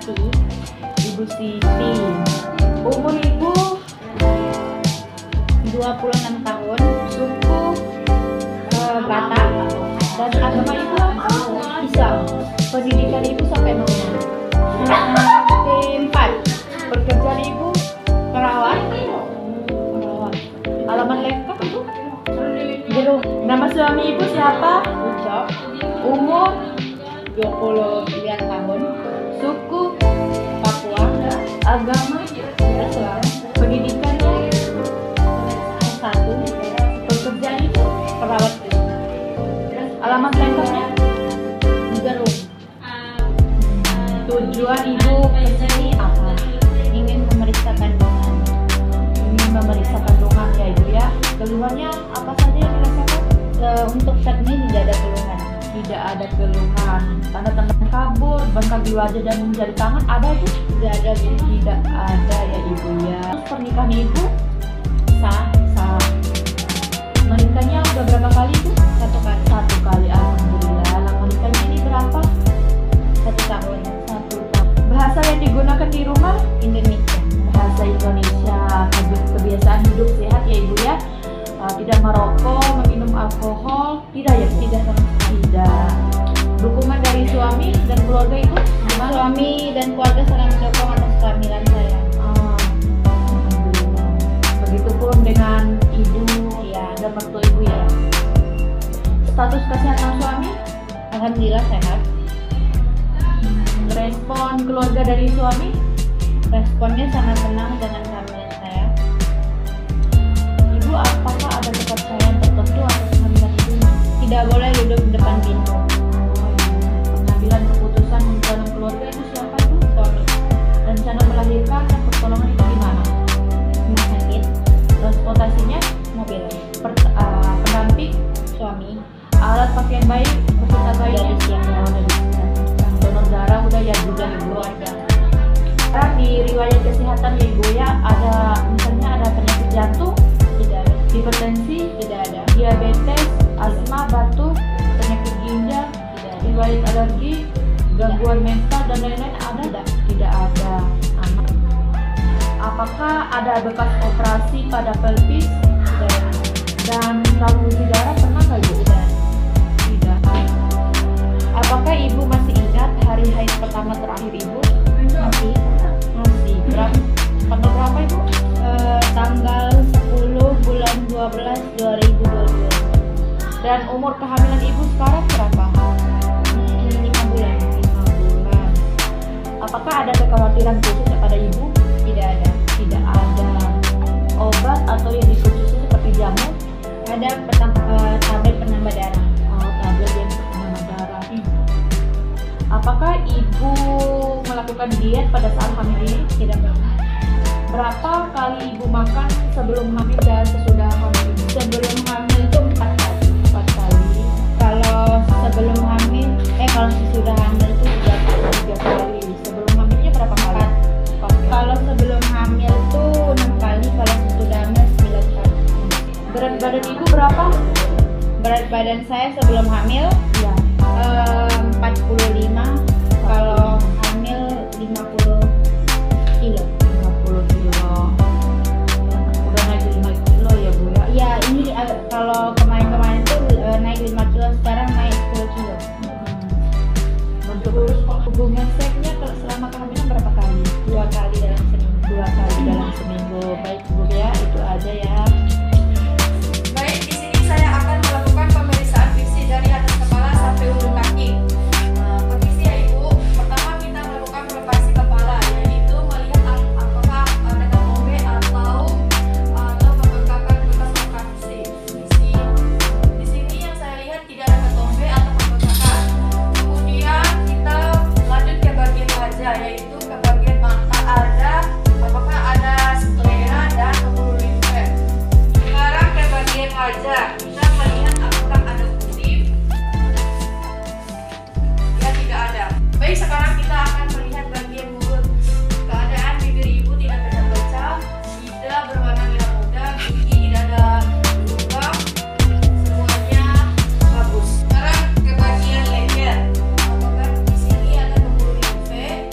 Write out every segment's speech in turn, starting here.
Ibu Siti. Umur ibu 26 tahun, suku Batak, dan agama ibu Islam. Pendidikan ibu sampai mana? P4. Pekerjaan ibu perawat. Alamat lengkap ibu? Nama suami ibu siapa? Ucok. Umur 29 tahun, suku Papua, agama Islam. Pendidikannya S1. Pekerjaan ibu perawat. Alamat lengkapnya Garut. Tujuan ibu kesini apa? Ingin memeriksa kandungan. Ya ibu ya. Keluhannya apa saja yang dirasakan? Untuk saat ini tidak ada keluhan. Tidak ada keluhan. Tanda-tanda kabur, bengkak di wajah dan jari tangan ada ibu? Tidak ada bu. Tidak ada ya ibu ya. Pernikahan ibu sah. Menikahnya udah berapa kali ibu? Satu kali. Alhamdulillah. Lama nikahnya ini berapa? 1 tahun. Bahasa yang digunakan di rumah Indonesia. Bahasa Indonesia. Kebiasaan hidup sehat ya ibu ya. Tidak merokok, meminum alkohol, tidak ya? Tidak sama sekali. Tidak. Dukungan dari suami dan keluarga itu gimana? Suami dan keluarga sangat mendukung atas kehamilan saya. Alhamdulillah. Begitupun dengan ibu ya, dan mertua ibu ya. Status kesehatan suami? Alhamdulillah sehat. Respon keluarga dari suami? Responnya sangat senang dengan kehamilan saya. Ibu, apakah ada kepercayaan tertentu atas kehamilan ibu? Tidak boleh duduk di depan pintu. Pengambilan keputusan dalam keluarga itu siapa itu? Suami. Rencana melahirkan dan pertolongan itu di mana? Rumah sakit. Transportasinya mobil. Pendamping suami. Alat pakaian bayi, peserta bayinya udah disiapkan. Donor darah udah ya juga di keluarga. Di riwayat kesehatan ya ibu ya, ada misalnya ada penyakit jantung, tidak ada. Hipertensi, tidak ada. Diabetes, asma, batuk, penyakit ginjal, tidak ada. Riwayat alergi, gangguan mental dan lain-lain ada? Tidak ada. Aman. Apakah ada bekas operasi pada pelvis? Tidak ada. Dan transfusi darah pernah nggak ibu? Tidak. Apakah ibu masih ingat hari haid pertama terakhir ibu? Masih. Tanggal berapa ibu? Tanggal 10 bulan 12 2022. Dan umur kehamilan ibu sekarang berapa? 5 bulan. Apakah ada kekhawatiran khusus kepada ibu? Tidak ada. Tidak ada. Obat atau yang dikonsumsi seperti jamu? Ada tablet penambah darah. Tablet yang penambah darah. Apakah ibu melakukan diet pada saat hamil ini? Tidak pernah. Berapa kali ibu makan sebelum hamil dan sesudah hamil? Sebelum hamil itu 4 kali. 4 kali. Kalau sebelum hamil, kalau sesudah hamil itu 3 kali. Sebelum hamilnya berapa kali? 4 kali. Kalau sebelum hamil itu 6 kali. Kalau sesudah hamil 9 kali. Berat badan ibu berapa? Berat badan saya sebelum hamil ya 45. Kalau hamil 50 kilo. 50 kilo. Udah naik 5 kilo ya bu ya? Iya, ini kalau kemarin tuh naik 5 kilo, sekarang naik 10 kilo. Untuk hubungan seksnya selama kehamilan berapa kali? 2 kali dalam seminggu. 2 kali dalam seminggu. Baik bu ya, itu aja ya. Baik, di sini saya akan melakukan pemeriksaan fisik dari atas kepala sampai ujung kaki. Permisi ya ibu. Pertama kita melakukan palpasi kepala, yaitu melihat apakah ada ketombe atau pembengkakan bekas operasi. Di sini yang saya lihat tidak ada ketombe atau pembengkakan. Kemudian kita lanjut ke bagian wajah, yaitu ke bagian mata apakah ada sklera dan pembuluh limfe. Sekarang ke bagian wajah, kita melihat apakah ada putih. Ya, tidak ada. Baik, sekarang kita akan melihat bagian mulut. Keadaan bibir ibu tidak pecah-pecah, lidah berwarna merah muda, gigi tidak ada lubang, semuanya bagus. Sekarang ke bagian leher, apakah di sini ada pembuluh limfe?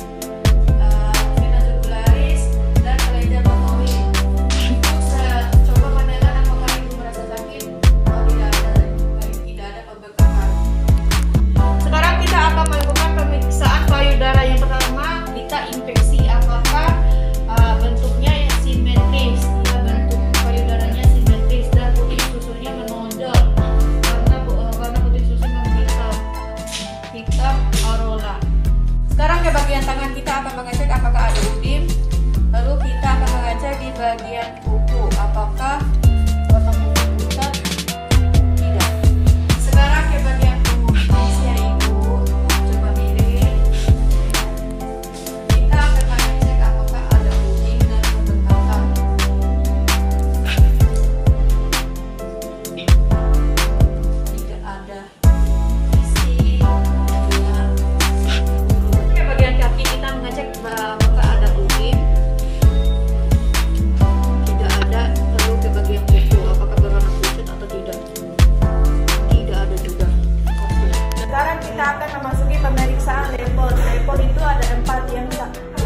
inspeksi apakah bentuknya yang simetris, ya bentuk payudaranya simetris dan putih susunya menonjol karena putih susu memang hitam arola. Sekarang ke bagian tangan kita akan mengecek apakah ada udim. Lalu kita akan mengecek di bagian kuku apakah warna kuku pucat. Tidak. Sekarang ke bagian kumis ya ibu, coba miring. Kita akan mengecek apakah ada udim dan pembengkakan. Tidak ada. Isi ya. Ke bagian kaki kita mengecek apakah ada udim. Tidak ada. Lalu ke bagian kuku apakah berwarna pucat atau tidak. Tidak ada juga. Oke. Sekarang kita akan memasuki pemeriksaan Leopard. Leopard itu ada 4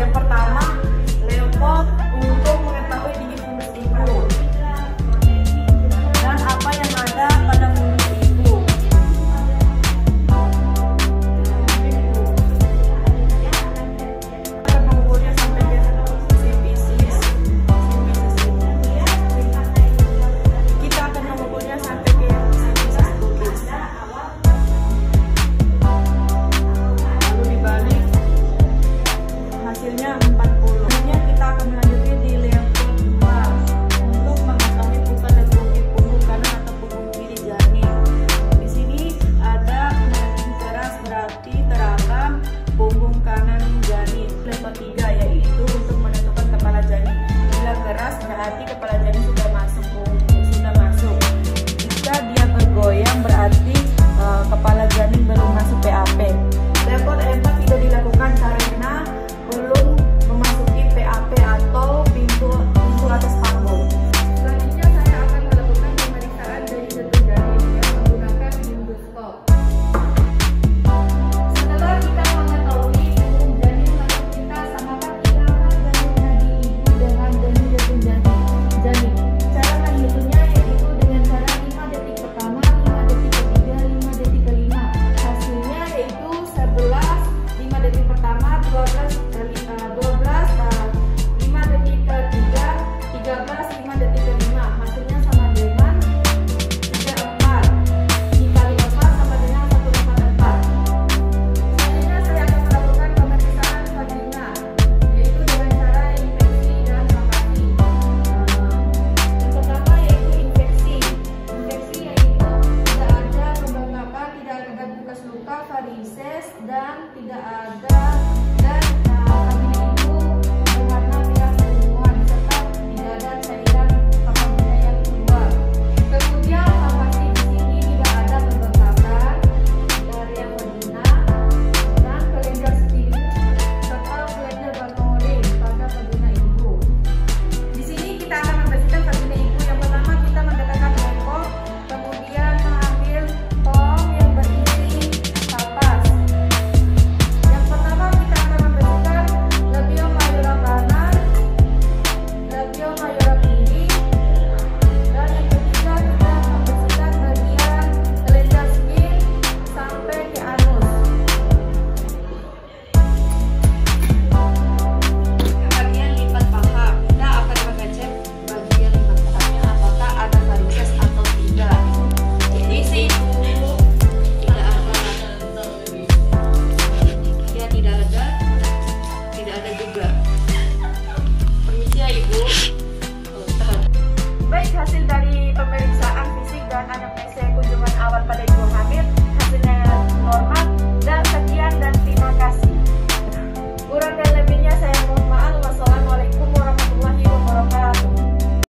yang pertama Leopard untuk mengetahui tinggi fulus ibu dan apa yang ada pada fulus ibu. Kita akan mengukurnya sampai ke sifisis. Kita akan mengukurnya sampai ke sifisis pubis. Lalu dibalik hasilnya 40. Kemudian kita akan melanjutkan di Leopard 2 untuk mengetahui buka dan bukit punggung kanan atau punggung kiri janin. Di sini ada makin keras berarti terapam punggung kanan janin. Leopard 3 yaitu untuk menentukan kepala janin. Bila keras berarti kepala janin sudah masuk. Jika dia bergoyang berarti kepala janin belum masuk PAP. Leopard 4 tidak dilakukan karena belum memasuki PAP atau pintu atas panggul. Selanjutnya saya akan melakukan pemeriksaan dari jantung janin dengan menggunakan endoskop. Setelah kita mengetahui punggung janin, maka kita samakan irama janin nadi ibu dengan janin jantung janin. Cara menghitungnya yaitu dengan cara 5 detik pertama, 5 detik ketiga, 5 detik kelima. Hasilnya yaitu 11, 5 detik pertama, 12, 5 detik ketiga, 13, 5 detik kelima. Hasilnya sama dengan 34. Dikali 4 sama dengan 144. Selanjutnya saya akan melakukan pemeriksaan vagina, yaitu dengan cara infeksi dan palpasi. Yang pertama yaitu infeksi. Infeksi yaitu tidak ada pembengkakan, tidak ada bekas luka, varises, dan tidak ada vagina ibu berwarna merah keunguan serta tidak ada cairan vagina yang keluar. Kemudian palpasi di sini tidak ada pembengkakan dari yang vagina dan kelenjar stimulus serta kelenjar Bartholin pada vagina ibu. Di sini kita akan membersihkan vagina ibu. Yang pertama kita mendekatkan bengkok, kemudian mengambil tong yang berisi kapas. Yang pertama kita akan membersihkan labio mayora kanan, labio mayora kiri, dan yang ketiga kita membersihkan bagian kelenjar skin sampai ke anus. Bagian lipat paha, kita akan mengecek bagian lipat pahanya apakah ada varises atau tidak. Jadi si ibu tidak ada, ya tidak ada juga. Permisi ya ibu. Baik, hasil dari pemeriksaan fisik dan anamnesa kunjungan awal pada ibu hamil